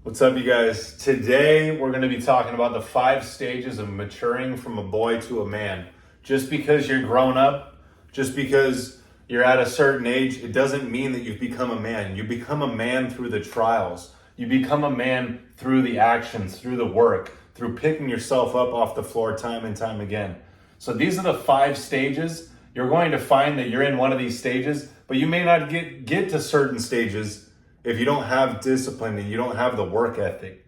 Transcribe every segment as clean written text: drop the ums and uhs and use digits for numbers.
What's up, you guys? Today, we're going to be talking about the 5 stages of maturing from a boy to a man. Just because you're grown up, just because you're at a certain age, it doesn't mean that you've become a man. You become a man through the trials. You become a man through the actions, through the work, through picking yourself up off the floor time and time again. So these are the 5 stages. You're going to find that you're in one of these stages, but you may not get to certain stages if you don't have discipline and you don't have the work ethic.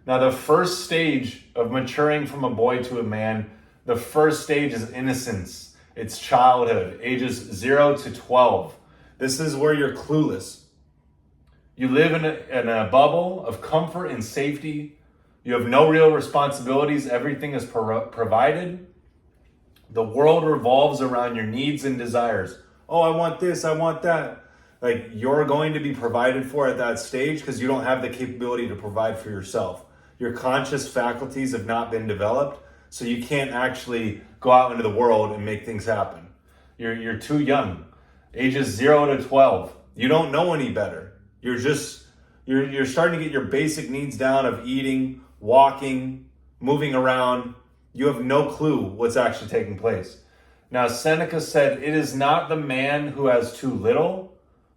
Now, the first stage of maturing from a boy to a man, the first stage is innocence. It's childhood, ages 0 to 12. This is where you're clueless. You live in a bubble of comfort and safety. You have no real responsibilities. Everything is provided. The world revolves around your needs and desires. Oh, I want this, I want that. Like, you're going to be provided for at that stage because you don't have the capability to provide for yourself. Your conscious faculties have not been developed, so you can't actually go out into the world and make things happen. You're too young. Ages 0 to 12. You don't know any better. You're starting to get your basic needs down of eating, walking, moving around. You have no clue what's actually taking place. Now, Seneca said, "It is not the man who has too little,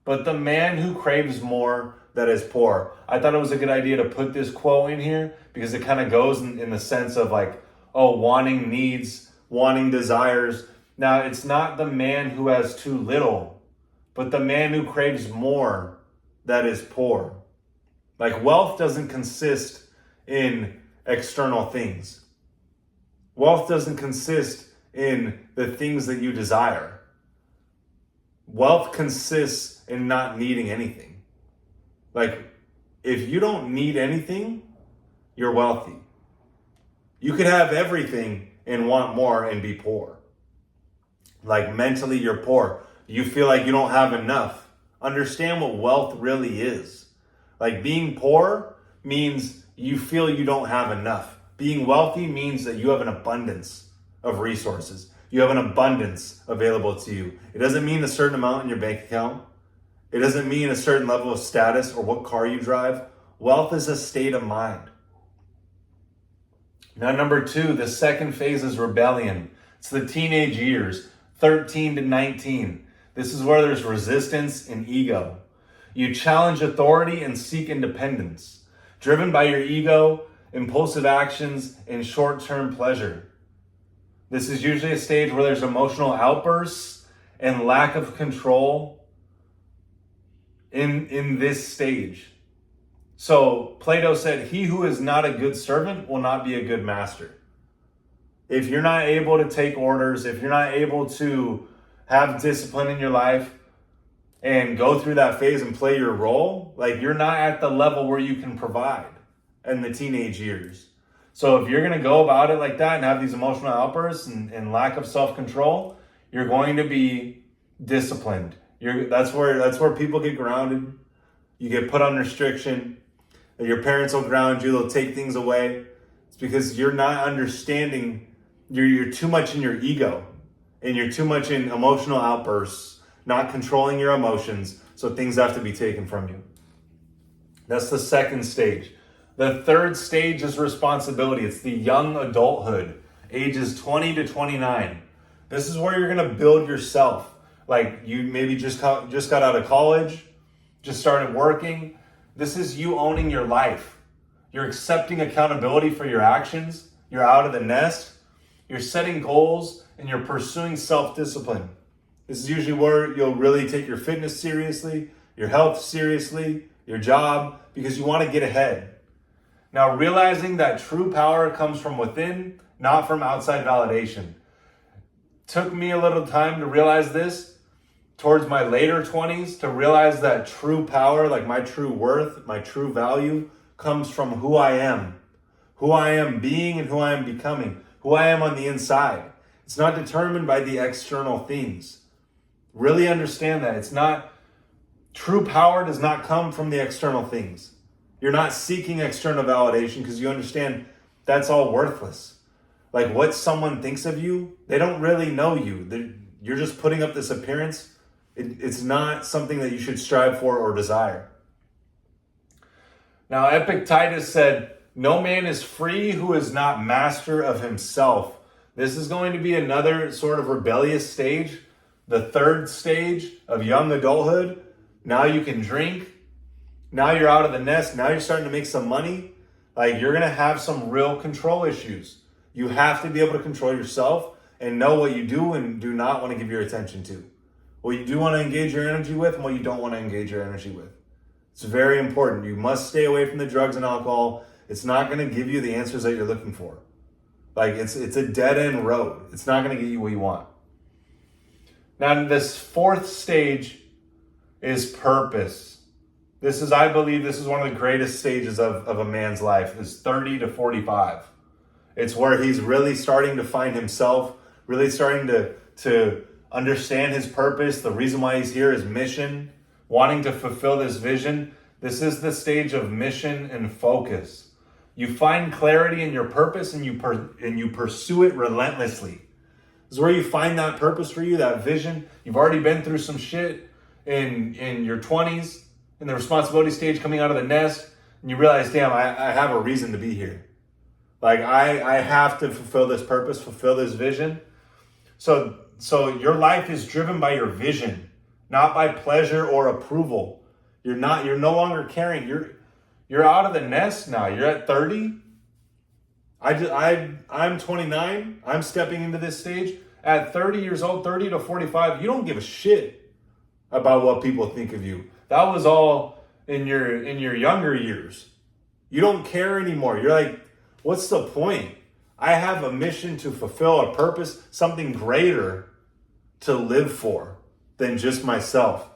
but the man who craves more that is poor." I thought it was a good idea to put this quote in here because it kind of goes in the sense of like, wanting needs, wanting desires. Now, it's not the man who has too little, but the man who craves more that is poor. Like, wealth doesn't consist in external things. Wealth doesn't consist in the things that you desire. Wealth consists in not needing anything. Like, if you don't need anything, you're wealthy. You could have everything and want more and be poor. Like, mentally, you're poor. You feel like you don't have enough. Understand what wealth really is. Like, being poor means you feel you don't have enough. Being wealthy means that you have an abundance of resources. You have an abundance available to you. It doesn't mean a certain amount in your bank account. It doesn't mean a certain level of status or what car you drive. Wealth is a state of mind. Now, number 2, the second phase is rebellion. It's the teenage years, 13 to 19. This is where there's resistance and ego. You challenge authority and seek independence, driven by your ego, impulsive actions, and short-term pleasure. This is usually a stage where there's emotional outbursts and lack of control in this stage. So Plato said, "He who is not a good servant will not be a good master." If you're not able to take orders, if you're not able to have discipline in your life and go through that phase and play your role, like, you're not at the level where you can provide in the teenage years. So if you're going to go about it like that and have these emotional outbursts and lack of self-control, you're going to be disciplined. That's where people get grounded. You get put on restriction. Your parents will ground you. They'll take things away. It's because you're not understanding. You're too much in your ego, and you're too much in emotional outbursts, not controlling your emotions. So things have to be taken from you. That's the second stage. The third stage is responsibility. It's the young adulthood, ages 20 to 29. This is where you're going to build yourself. Like, you maybe just got out of college, just started working. This is you owning your life. You're accepting accountability for your actions. You're out of the nest. You're setting goals and you're pursuing self-discipline. This is usually where you'll really take your fitness seriously, your health seriously, your job, because you want to get ahead. Now, realizing that true power comes from within, not from outside validation. Took me a little time to realize this towards my later 20s, to realize that true power, like my true worth, my true value, comes from who I am being and who I am becoming, who I am on the inside. It's not determined by the external things. Really understand that. It's not, true power does not come from the external things. You're not seeking external validation because you understand that's all worthless. Like, what someone thinks of you, they don't really know you. You're just putting up this appearance. It's not something that you should strive for or desire. Now, Epictetus said, "No man is free who is not master of himself." This is going to be another sort of rebellious stage, the third stage of young adulthood. Now you can drink. Now you're out of the nest. Now you're starting to make some money. Like, you're going to have some real control issues. You have to be able to control yourself and know what you do and do not want to give your attention to. What you do want to engage your energy with and what you don't want to engage your energy with. It's very important. You must stay away from the drugs and alcohol. It's not going to give you the answers that you're looking for. Like, it's a dead end road. It's not going to get you what you want. Now, this fourth stage is purpose. I believe this is one of the greatest stages of a man's life, is 30 to 45. It's where he's really starting to find himself, really starting to understand his purpose, the reason why he's here, his mission, wanting to fulfill this vision. This is the stage of mission and focus. You find clarity in your purpose and you pursue it relentlessly. This is where you find that purpose for you, that vision. You've already been through some shit in your 20s, in the responsibility stage, coming out of the nest, and you realize, damn, I have a reason to be here. Like, I have to fulfill this purpose, fulfill this vision. So your life is driven by your vision, not by pleasure or approval. You're no longer caring. You're out of the nest now. You're at 30. I'm 29. I'm stepping into this stage. At 30 years old, 30 to 45, you don't give a shit about what people think of you. That was all in your younger years. You don't care anymore. You're like, what's the point? I have a mission to fulfill, a purpose, something greater to live for than just myself.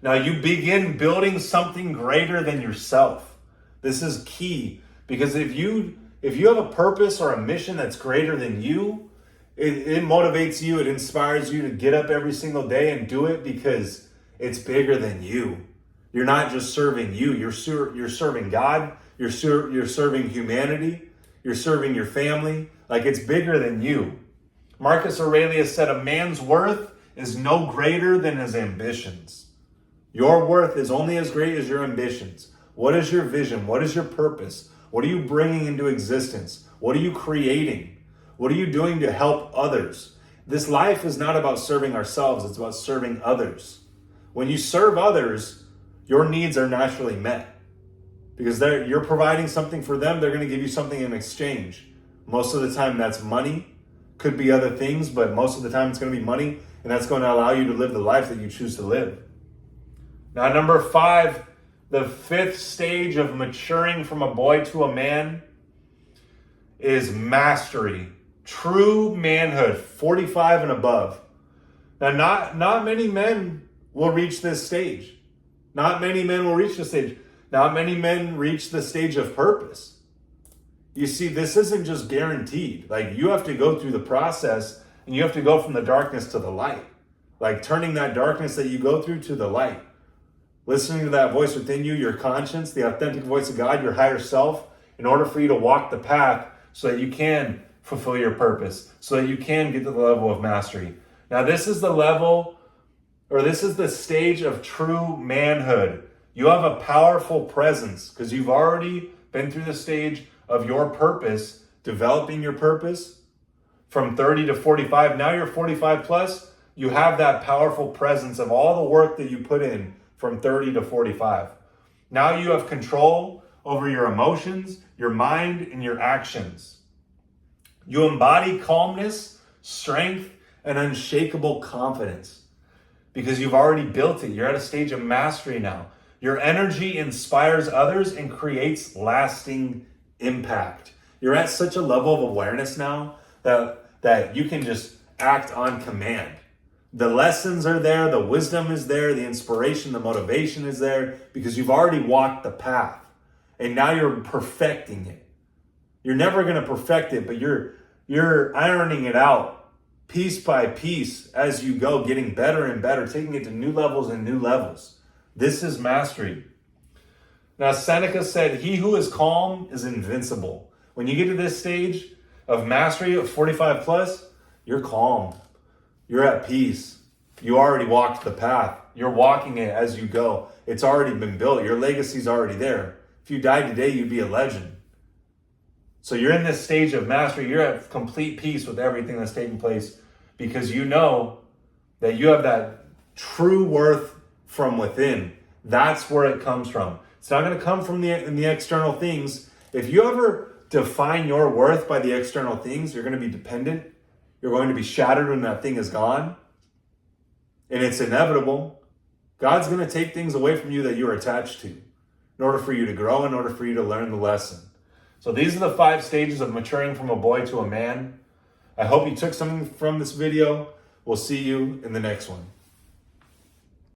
Now you begin building something greater than yourself. This is key, because if you have a purpose or a mission that's greater than you, it motivates you, it inspires you to get up every single day and do it because it's bigger than you. You're not just serving you, you're serving God, you're serving humanity, you're serving your family. Like, it's bigger than you. Marcus Aurelius said, "A man's worth is no greater than his ambitions." Your worth is only as great as your ambitions. What is your vision? What is your purpose? What are you bringing into existence? What are you creating? What are you doing to help others? This life is not about serving ourselves, it's about serving others. When you serve others, your needs are naturally met. Because you're providing something for them, they're going to give you something in exchange. Most of the time that's money. Could be other things, but most of the time it's going to be money, and that's going to allow you to live the life that you choose to live. Now, number 5, the fifth stage of maturing from a boy to a man is mastery. True manhood, 45 and above. Now, not many men will reach this stage. Not many men will reach this stage. Not many men reach the stage of purpose. You see, this isn't just guaranteed. Like, you have to go through the process, and you have to go from the darkness to the light. Like, turning that darkness that you go through to the light. Listening to that voice within you, your conscience, the authentic voice of God, your higher self, in order for you to walk the path so that you can fulfill your purpose, so that you can get to the level of mastery. Now, this is the level, or this is the stage of true manhood. You have a powerful presence because you've already been through the stage of your purpose, developing your purpose from 30 to 45. Now you're 45 plus, you have that powerful presence of all the work that you put in from 30 to 45. Now you have control over your emotions, your mind, and your actions. You embody calmness, strength, and unshakable confidence because you've already built it. You're at a stage of mastery now. Your energy inspires others and creates lasting impact. You're at such a level of awareness now that you can just act on command. The lessons are there, the wisdom is there, the inspiration, the motivation is there because you've already walked the path and now you're perfecting it. You're never going to perfect it, but you're ironing it out piece by piece as you go, getting better and better, taking it to new levels and new levels. This is mastery. Now, Seneca said, "He who is calm is invincible." When you get to this stage of mastery of 45 plus, you're calm. You're at peace. You already walked the path. You're walking it as you go. it's already been built. Your legacy's already there. If you died today, you'd be a legend. So you're in this stage of mastery. You're at complete peace with everything that's taking place because you know that you have that true worth from within. That's where it comes from. It's not going to come from the external things. If you ever define your worth by the external things, you're going to be dependent. You're going to be shattered when that thing is gone. And it's inevitable. God's going to take things away from you that you're attached to in order for you to grow, in order for you to learn the lesson. So these are the 5 stages of maturing from a boy to a man. I hope you took something from this video. We'll see you in the next one.